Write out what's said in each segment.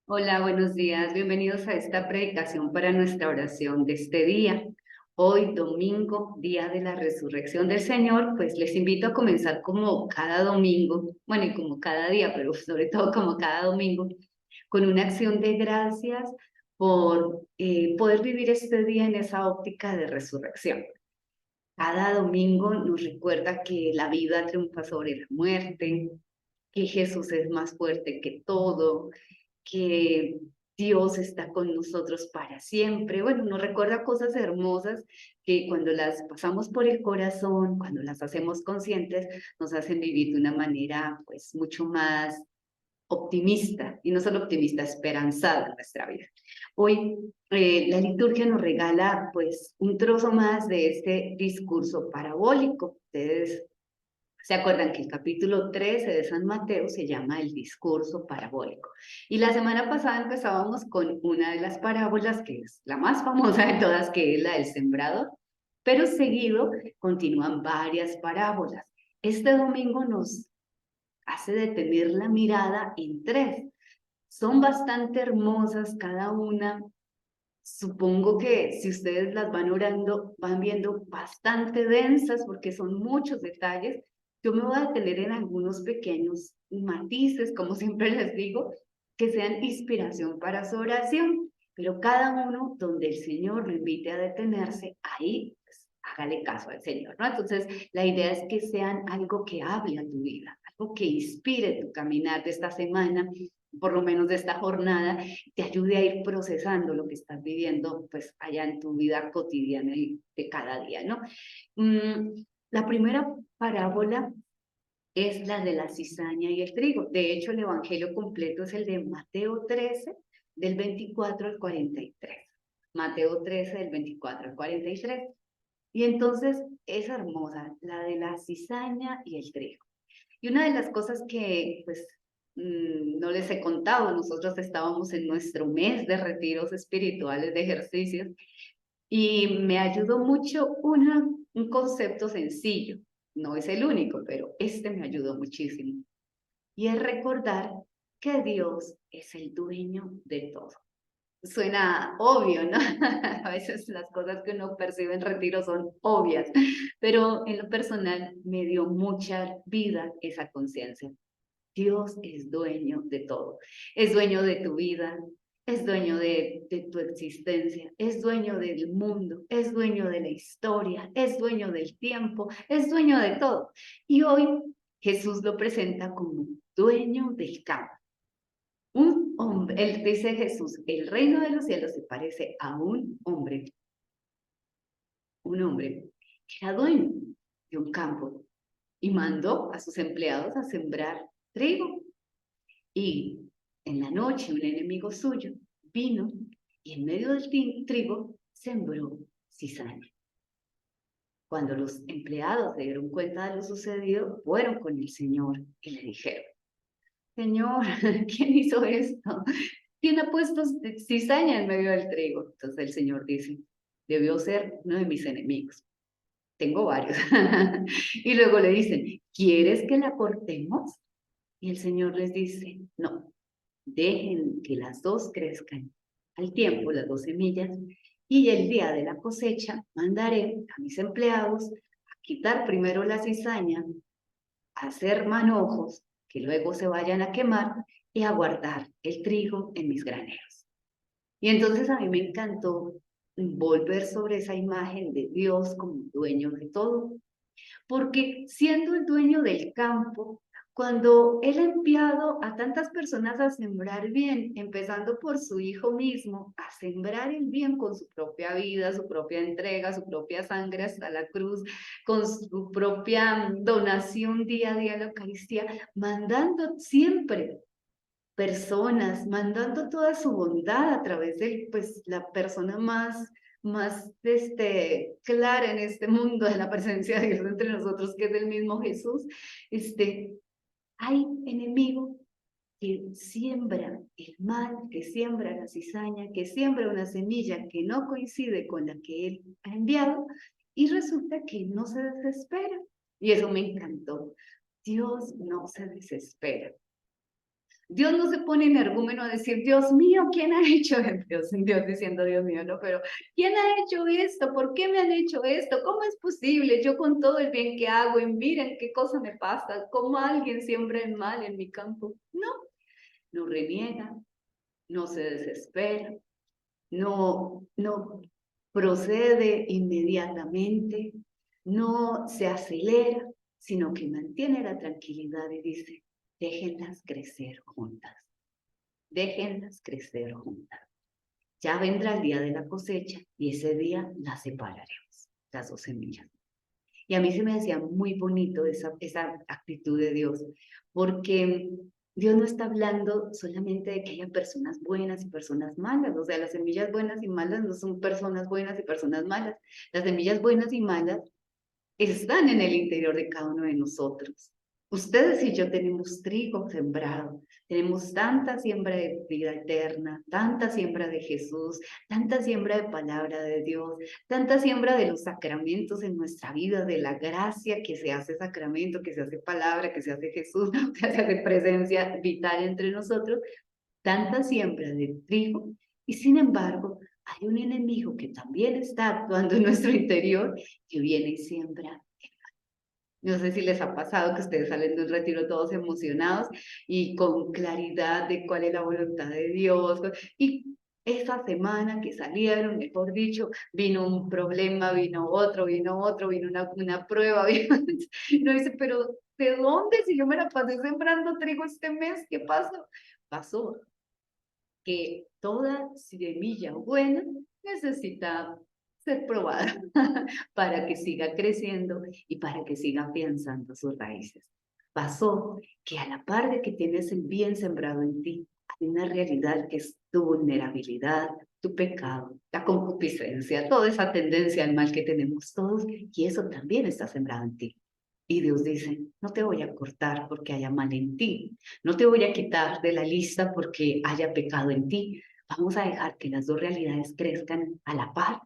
Hola, buenos días. Bienvenidos a esta predicación para nuestra oración de este día. Hoy, domingo, día de la resurrección del Señor, pues les invito a comenzar como cada domingo, bueno, y como cada día, pero sobre todo como cada domingo, con una acción de gracias por poder vivir este día en esa óptica de resurrección. Cada domingo nos recuerda que la vida triunfa sobre la muerte, que Jesús es más fuerte que todo, que Dios está con nosotros para siempre. Bueno, nos recuerda cosas hermosas que cuando las pasamos por el corazón, cuando las hacemos conscientes, nos hacen vivir de una manera pues mucho más optimista, y no solo optimista, esperanzada en nuestra vida. Hoy la liturgia nos regala pues un trozo más de este discurso parabólico. Ustedes se acuerdan que el capítulo 13 de San Mateo se llama el discurso parabólico. Y la semana pasada empezábamos con una de las parábolas, que es la más famosa de todas, que es la del sembrador, pero seguido continúan varias parábolas. Este domingo nos hace detener la mirada en tres. Son bastante hermosas cada una. Supongo que si ustedes las van orando, van viendo bastante densas porque son muchos detalles. Yo me voy a detener en algunos pequeños matices, como siempre les digo, que sean inspiración para su oración, pero cada uno donde el Señor lo invite a detenerse, ahí pues, hágale caso al Señor, ¿no? Entonces, la idea es que sean algo que hable a tu vida, algo que inspire tu caminar de esta semana, por lo menos de esta jornada, te ayude a ir procesando lo que estás viviendo, pues allá en tu vida cotidiana y de cada día, ¿no? La primera parábola es la de la cizaña y el trigo. De hecho, el evangelio completo es el de Mateo 13, del 24 al 43. Mateo 13, del 24 al 43. Y entonces es hermosa, la de la cizaña y el trigo. Y una de las cosas que, pues, no les he contado, nosotros estábamos en nuestro mes de retiros espirituales, de ejercicios, y me ayudó mucho un concepto sencillo. No es el único, pero este me ayudó muchísimo. Y es recordar que Dios es el dueño de todo. Suena obvio, ¿no? A veces las cosas que uno percibe en retiro son obvias, pero en lo personal me dio mucha vida esa conciencia. Dios es dueño de todo. Es dueño de tu vida, es dueño de tu existencia, es dueño del mundo, es dueño de la historia, es dueño del tiempo, es dueño de todo. Y hoy Jesús lo presenta como dueño del campo. Un hombre, él dice Jesús, el reino de los cielos se parece a un hombre que era dueño de un campo y mandó a sus empleados a sembrar trigo. Y en la noche un enemigo suyo vino y en medio del trigo sembró cizaña. Cuando los empleados se dieron cuenta de lo sucedido, fueron con el Señor y le dijeron, Señor, ¿quién hizo esto? ¿Quién ha puesto cizaña en medio del trigo? Entonces el Señor dice, debió ser uno de mis enemigos. Tengo varios. Y luego le dicen, ¿quieres que la cortemos? Y el Señor les dice, no, dejen que las dos crezcan al tiempo, las dos semillas, y el día de la cosecha mandaré a mis empleados a quitar primero la cizaña, a hacer manojos que luego se vayan a quemar y a guardar el trigo en mis graneros. Y entonces a mí me encantó volver sobre esa imagen de Dios como dueño de todo, porque siendo el dueño del campo, cuando Él ha enviado a tantas personas a sembrar bien, empezando por su Hijo mismo, a sembrar el bien con su propia vida, su propia entrega, su propia sangre hasta la cruz, con su propia donación día a día a la Eucaristía, mandando siempre personas, mandando toda su bondad a través de pues, la persona más clara en este mundo de la presencia de Dios entre nosotros, que es el mismo Jesús. Hay enemigo que siembra el mal, que siembra la cizaña, que siembra una semilla que no coincide con la que Él ha enviado, y resulta que no se desespera. Y eso me encantó. Dios no se desespera. Dios no se pone energúmeno a decir, Dios mío, ¿quién ha hecho esto? Dios diciendo, Dios mío, no, pero ¿quién ha hecho esto? ¿Por qué me han hecho esto? ¿Cómo es posible? Yo con todo el bien que hago, y miren qué cosa me pasa, ¿cómo alguien siembra el mal en mi campo? No, no reniega, no se desespera, no procede inmediatamente, no se acelera, sino que mantiene la tranquilidad y dice, déjenlas crecer juntas, déjenlas crecer juntas. Ya vendrá el día de la cosecha y ese día las separaremos, las dos semillas. Y a mí se me hacía muy bonito esa actitud de Dios, porque Dios no está hablando solamente de que haya personas buenas y personas malas, o sea, las semillas buenas y malas no son personas buenas y personas malas. Las semillas buenas y malas están en el interior de cada uno de nosotros. Ustedes y yo tenemos trigo sembrado, tenemos tanta siembra de vida eterna, tanta siembra de Jesús, tanta siembra de palabra de Dios, tanta siembra de los sacramentos en nuestra vida, de la gracia que se hace sacramento, que se hace palabra, que se hace Jesús, que se hace presencia vital entre nosotros, tanta siembra de trigo. Y sin embargo, hay un enemigo que también está actuando en nuestro interior, que viene y siembra. No sé si les ha pasado que ustedes salen de un retiro todos emocionados y con claridad de cuál es la voluntad de Dios. Y esa semana que salieron, mejor dicho, vino un problema, vino otro, vino una prueba. No dice, pero ¿de dónde? Si yo me la pasé sembrando trigo este mes, ¿qué pasó? Pasó que toda semilla buena necesita ser probada para que siga creciendo y para que siga afianzando sus raíces. Pasó que a la par de que tienes el bien sembrado en ti, hay una realidad que es tu vulnerabilidad, tu pecado, la concupiscencia, toda esa tendencia al mal que tenemos todos, y eso también está sembrado en ti. Y Dios dice, no te voy a cortar porque haya mal en ti, no te voy a quitar de la lista porque haya pecado en ti. Vamos a dejar que las dos realidades crezcan a la par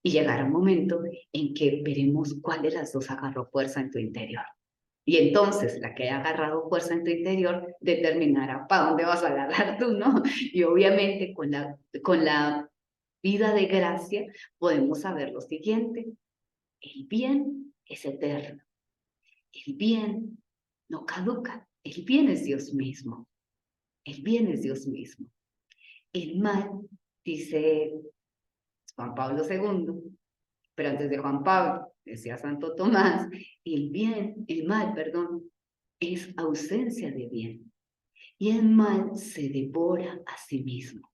y llegará un momento en que veremos cuál de las dos agarró fuerza en tu interior. Y entonces la que haya agarrado fuerza en tu interior determinará para dónde vas a agarrar tú, ¿no? Y obviamente con la vida de gracia podemos saber lo siguiente, el bien es eterno. El bien no caduca, el bien es Dios mismo, el bien es Dios mismo. El mal, dice Juan Pablo II, pero antes de Juan Pablo, decía Santo Tomás, el mal, perdón, es ausencia de bien. Y el mal se devora a sí mismo.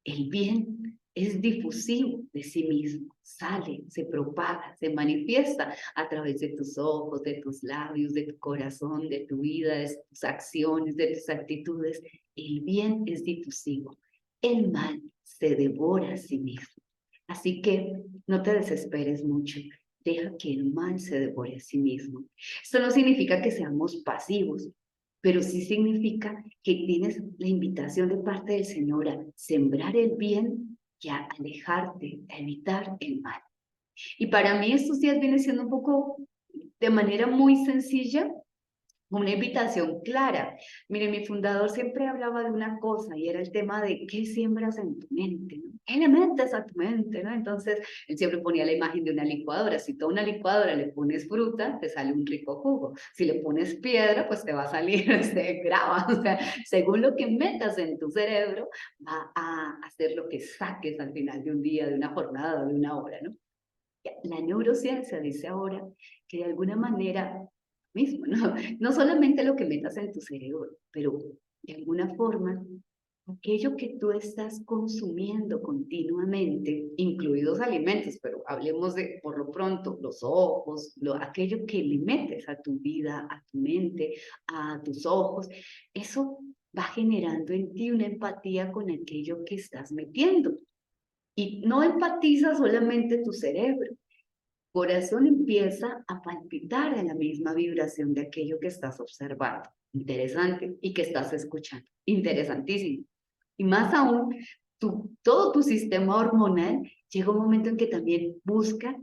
El bien es difusivo de sí mismo, sale, se propaga, se manifiesta a través de tus ojos, de tus labios, de tu corazón, de tu vida, de tus acciones, de tus actitudes. El bien es difusivo, el mal se devora a sí mismo. Así que no te desesperes mucho, deja que el mal se devore a sí mismo. Esto no significa que seamos pasivos, pero sí significa que tienes la invitación de parte del Señor a sembrar el bien y a alejarte, a evitar el mal. Y para mí estos días viene siendo un poco de manera muy sencilla, una invitación clara. Mire, mi fundador siempre hablaba de una cosa y era el tema de qué siembras en tu mente, ¿no? ¿Qué le metes a tu mente, ¿no? Entonces, él siempre ponía la imagen de una licuadora. Si tú a una licuadora le pones fruta, te sale un rico jugo. Si le pones piedra, pues te va a salir grava. O sea, según lo que metas en tu cerebro, va a hacer lo que saques al final de un día, de una jornada, de una hora, ¿no? La neurociencia dice ahora que de alguna manera mismo, ¿no? No solamente lo que metas en tu cerebro, pero de alguna forma aquello que tú estás consumiendo continuamente, incluidos alimentos, pero hablemos de, por lo pronto, los ojos, aquello que le metes a tu vida, a tu mente, a tus ojos, eso va generando en ti una empatía con aquello que estás metiendo. Y no empatiza solamente tu cerebro, corazón empieza a palpitar a la misma vibración de aquello que estás observando. Interesante. Y que estás escuchando. Interesantísimo. Y más aún, todo tu sistema hormonal llega un momento en que también busca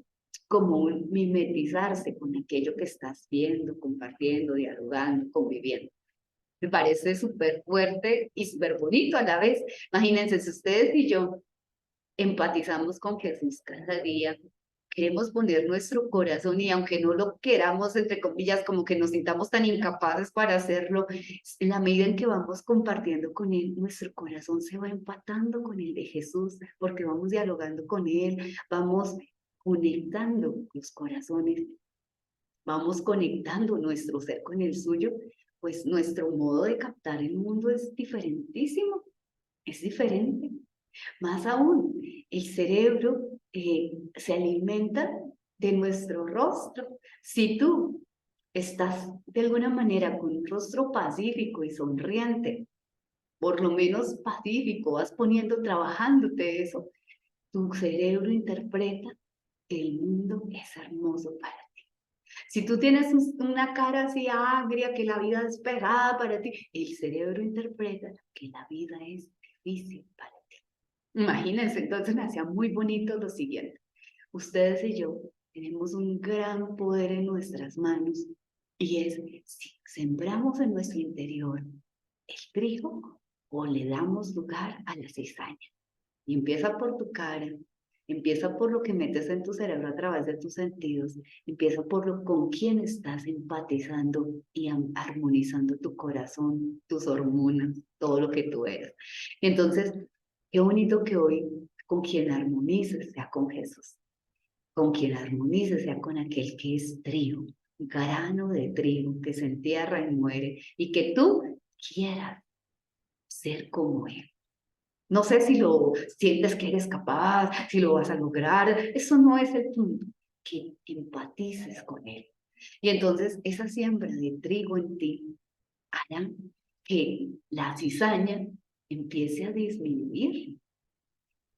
como un mimetizarse con aquello que estás viendo, compartiendo, dialogando, conviviendo. Me parece súper fuerte y súper bonito a la vez. Imagínense, si ustedes y yo empatizamos con Jesús cada día, queremos poner nuestro corazón y aunque no lo queramos, entre comillas, como que nos sintamos tan incapaces para hacerlo, en la medida en que vamos compartiendo con Él, nuestro corazón se va empatando con el de Jesús, porque vamos dialogando con Él, vamos conectando los corazones, vamos conectando nuestro ser con el suyo, pues nuestro modo de captar el mundo es diferentísimo, es diferente. Más aún, el cerebro se alimenta de nuestro rostro. Si tú estás de alguna manera con un rostro pacífico y sonriente, por lo menos pacífico, vas poniendo, trabajándote eso, tu cerebro interpreta que el mundo es hermoso para ti. Si tú tienes una cara así agria, que la vida es pegada para ti, el cerebro interpreta que la vida es difícil para ti. Imagínense, entonces me hacía muy bonito lo siguiente. Ustedes y yo tenemos un gran poder en nuestras manos y es si sembramos en nuestro interior el trigo o le damos lugar a la cizaña. Y empieza por tu cara, empieza por lo que metes en tu cerebro a través de tus sentidos, empieza por lo con quién estás empatizando y armonizando tu corazón, tus hormonas, todo lo que tú eres. Entonces, qué bonito que hoy con quien armonices sea con Jesús, con quien armonices sea con aquel que es trigo, grano de trigo que se entierra y muere y que tú quieras ser como él. No sé si lo sientes que eres capaz, si lo vas a lograr, eso no es el punto, que empatices con él. Y entonces esa siembra de trigo en ti hará que la cizaña empiece a disminuir,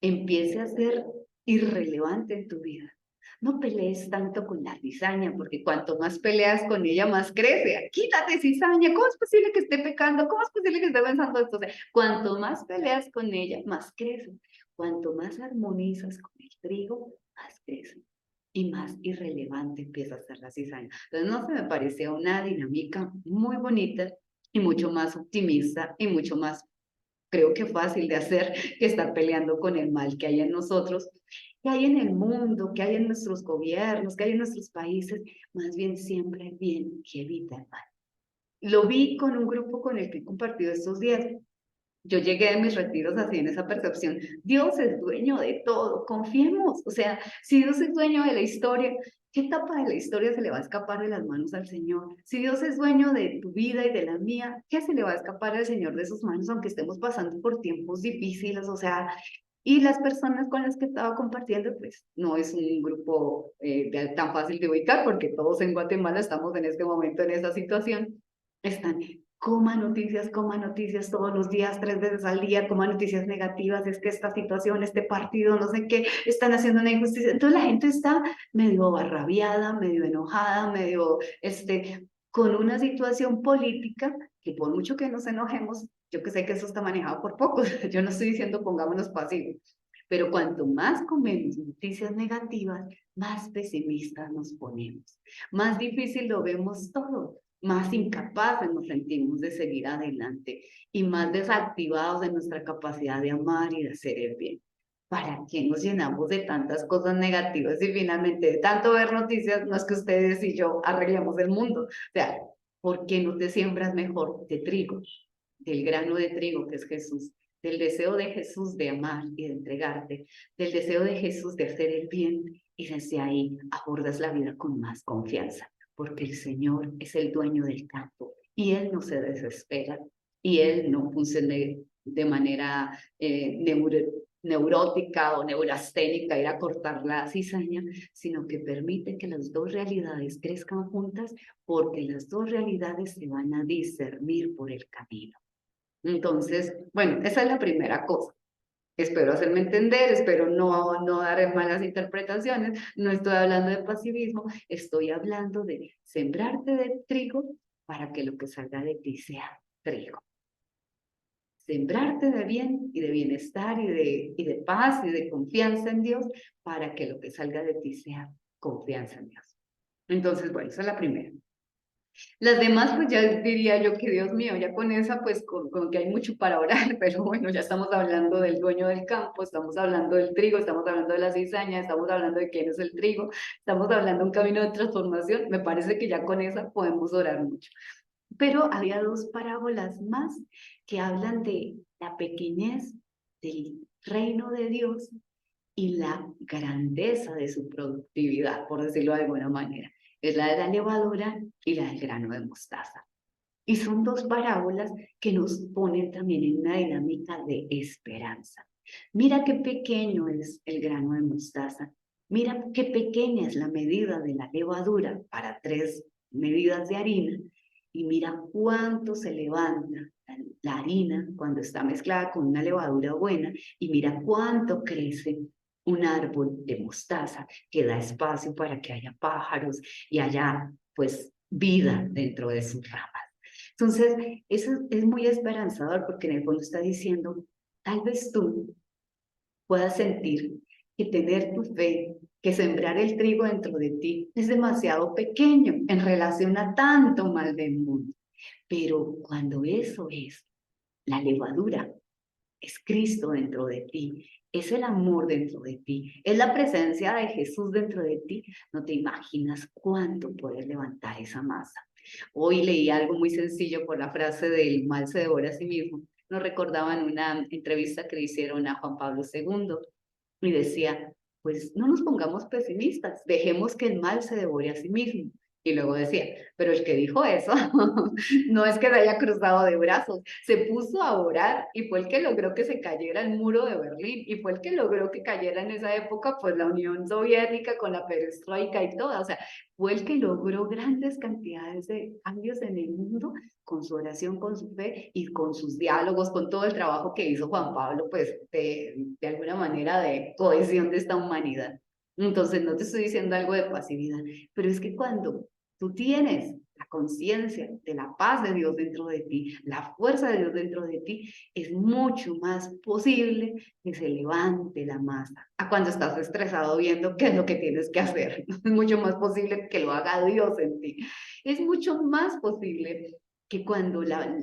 empiece a ser irrelevante en tu vida. No pelees tanto con la cizaña, porque cuanto más peleas con ella, más crece. Quítate cizaña, ¿cómo es posible que esté pecando? ¿Cómo es posible que esté pensando esto? O sea, cuanto más peleas con ella, más crece. Cuanto más armonizas con el trigo, más crece. Y más irrelevante empieza a ser la cizaña. Entonces, no se me parecía una dinámica muy bonita y mucho más optimista y mucho más, creo que fácil de hacer, que estar peleando con el mal que hay en nosotros, que hay en el mundo, que hay en nuestros gobiernos, que hay en nuestros países, más bien siempre bien que evita el mal. Lo vi con un grupo con el que he compartido estos días. Yo llegué de mis retiros así en esa percepción. Dios es dueño de todo, confiemos. O sea, si Dios es dueño de la historia, ¿qué etapa de la historia se le va a escapar de las manos al Señor? Si Dios es dueño de tu vida y de la mía, ¿qué se le va a escapar al Señor de sus manos, aunque estemos pasando por tiempos difíciles? O sea, y las personas con las que estaba compartiendo, pues no es un grupo tan fácil de ubicar, porque todos en Guatemala estamos en este momento en esa situación. Están coma noticias todos los días, 3 veces al día, coma noticias negativas, es que esta situación, este partido, no sé qué, están haciendo una injusticia. Entonces la gente está medio barrabiada, medio enojada, medio, con una situación política que por mucho que nos enojemos, yo que sé que eso está manejado por pocos, yo no estoy diciendo pongámonos pasivos, pero cuanto más comemos noticias negativas, más pesimistas nos ponemos, más difícil lo vemos todo, más incapaces nos sentimos de seguir adelante y más desactivados de nuestra capacidad de amar y de hacer el bien. ¿Para qué nos llenamos de tantas cosas negativas y finalmente de tanto ver noticias? No es que ustedes y yo arreglemos el mundo. O sea, ¿por qué no te siembras mejor de trigo, del grano de trigo que es Jesús, del deseo de Jesús de amar y de entregarte, del deseo de Jesús de hacer el bien y desde ahí abordas la vida con más confianza? Porque el Señor es el dueño del campo y Él no se desespera y Él no funciona de manera neurótica o neurasténica, ir a cortar la cizaña, sino que permite que las dos realidades crezcan juntas porque las dos realidades se van a discernir por el camino. Entonces, bueno, esa es la primera cosa. Espero hacerme entender, espero no dar malas interpretaciones, no estoy hablando de pasivismo, estoy hablando de sembrarte de trigo para que lo que salga de ti sea trigo. Sembrarte de bien y de bienestar y de paz y de confianza en Dios para que lo que salga de ti sea confianza en Dios. Entonces, bueno, esa es la primera. Las demás, pues ya diría yo que Dios mío, ya con esa, pues con que hay mucho para orar, pero bueno, ya estamos hablando del dueño del campo, estamos hablando del trigo, estamos hablando de la cizaña, estamos hablando de quién es el trigo, estamos hablando de un camino de transformación, me parece que ya con esa podemos orar mucho. Pero había dos parábolas más que hablan de la pequeñez del reino de Dios y la grandeza de su productividad, por decirlo de alguna manera. Es la de la levadura y la del grano de mostaza. Y son dos parábolas que nos ponen también en una dinámica de esperanza. Mira qué pequeño es el grano de mostaza. Mira qué pequeña es la medida de la levadura para 3 medidas de harina. Y mira cuánto se levanta la harina cuando está mezclada con una levadura buena. Y mira cuánto crece un árbol de mostaza que da espacio para que haya pájaros y haya pues vida dentro de sus ramas. Entonces, eso es muy esperanzador porque en el fondo está diciendo, tal vez tú puedas sentir que tener tu fe, que sembrar el trigo dentro de ti es demasiado pequeño en relación a tanto mal del mundo. Pero cuando eso es la levadura, es Cristo dentro de ti, es el amor dentro de ti, es la presencia de Jesús dentro de ti, no te imaginas cuánto puedes levantar esa masa. Hoy leí algo muy sencillo por la frase del mal se devora a sí mismo. Nos recordaban una entrevista que le hicieron a Juan Pablo II y decía, pues no nos pongamos pesimistas, dejemos que el mal se devore a sí mismo. Y luego decía, pero el que dijo eso no es que se haya cruzado de brazos, se puso a orar y fue el que logró que se cayera el muro de Berlín y fue el que logró que cayera en esa época pues la Unión Soviética con la perestroika y todo, o sea, fue el que logró grandes cantidades de cambios en el mundo con su oración, con su fe y con sus diálogos, con todo el trabajo que hizo Juan Pablo, pues de alguna manera de cohesión de esta humanidad. Entonces, no te estoy diciendo algo de pasividad, pero es que cuando tú tienes la conciencia de la paz de Dios dentro de ti, la fuerza de Dios dentro de ti, es mucho más posible que se levante la masa. A cuando estás estresado viendo qué es lo que tienes que hacer, es mucho más posible que lo haga Dios en ti. Es mucho más posible que cuando la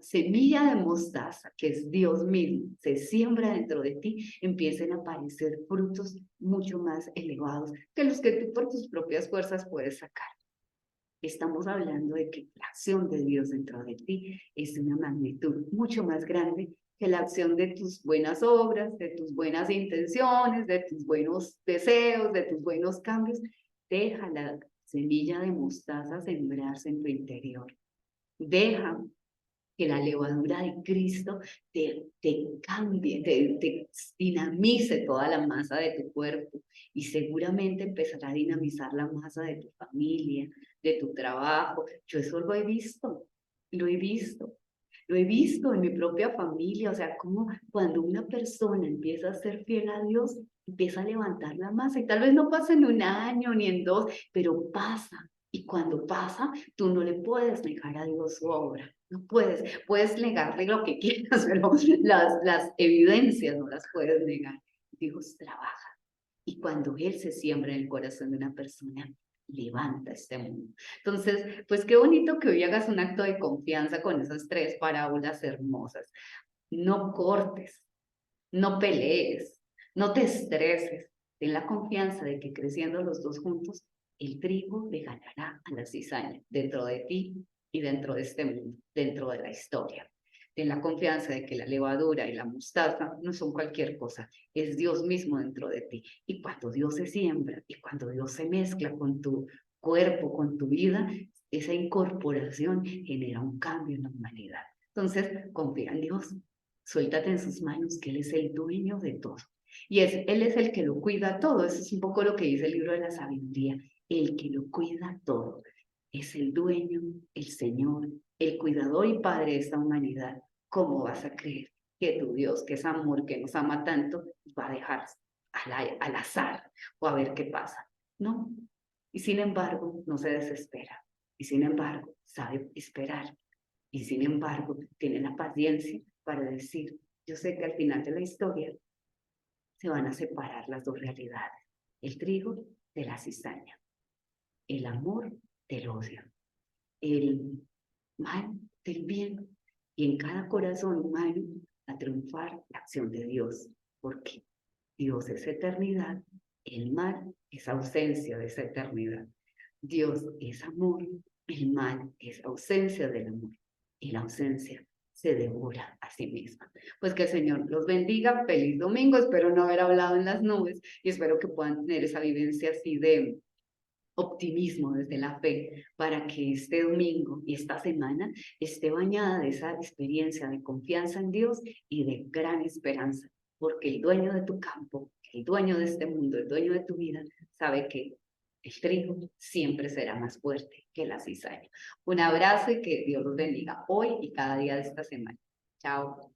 semilla de mostaza, que es Dios mismo, se siembra dentro de ti, empiecen a aparecer frutos mucho más elevados que los que tú por tus propias fuerzas puedes sacar. Estamos hablando de que la acción de Dios dentro de ti es de una magnitud mucho más grande que la acción de tus buenas obras, de tus buenas intenciones, de tus buenos deseos, de tus buenos cambios. Deja la semilla de mostaza sembrarse en tu interior. Deja que la levadura de Cristo te cambie, te dinamice toda la masa de tu cuerpo y seguramente empezará a dinamizar la masa de tu familia, de tu trabajo. Yo eso lo he visto, lo he visto. Lo he visto en mi propia familia, o sea, como cuando una persona empieza a ser fiel a Dios, empieza a levantar la masa y tal vez no pasa en un año ni en dos, pero pasa. Y cuando pasa, tú no le puedes negar a Dios su obra. No puedes negarle lo que quieras, pero las evidencias no las puedes negar. Dios trabaja. Y cuando Él se siembra en el corazón de una persona, levanta este mundo. Entonces, pues qué bonito que hoy hagas un acto de confianza con esas 3 parábolas hermosas. No cortes, no pelees, no te estreses. Ten la confianza de que creciendo los dos juntos, el trigo le ganará a la cizaña dentro de ti y dentro de este mundo, dentro de la historia. Ten la confianza de que la levadura y la mostaza no son cualquier cosa, es Dios mismo dentro de ti. Y cuando Dios se siembra y cuando Dios se mezcla con tu cuerpo, con tu vida, esa incorporación genera un cambio en la humanidad. Entonces, confía en Dios, suéltate en sus manos, que Él es el dueño de todo. Y Él es el que lo cuida todo. Eso es un poco lo que dice el libro de la sabiduría. El que lo cuida todo. Es el dueño, el Señor, el cuidador y Padre de esta humanidad. ¿Cómo vas a creer que tu Dios, que es amor, que nos ama tanto, va a dejar al azar o a ver qué pasa? No. Y sin embargo, no se desespera. Y sin embargo, sabe esperar. Y sin embargo, tiene la paciencia para decir, yo sé que al final de la historia se van a separar las dos realidades, el trigo de la cizaña, el amor del odio, el mal del bien. Y en cada corazón humano a triunfar la acción de Dios, porque Dios es eternidad, el mal es ausencia de esa eternidad. Dios es amor, el mal es ausencia del amor, y la ausencia se devora a sí misma. Pues que el Señor los bendiga, feliz domingo, espero no haber hablado en las nubes y espero que puedan tener esa vivencia así de optimismo desde la fe para que este domingo y esta semana esté bañada de esa experiencia de confianza en Dios y de gran esperanza, porque el dueño de tu campo, el dueño de este mundo, el dueño de tu vida, sabe que el trigo siempre será más fuerte que la cizaña. Un abrazo y que Dios los bendiga hoy y cada día de esta semana. Chao.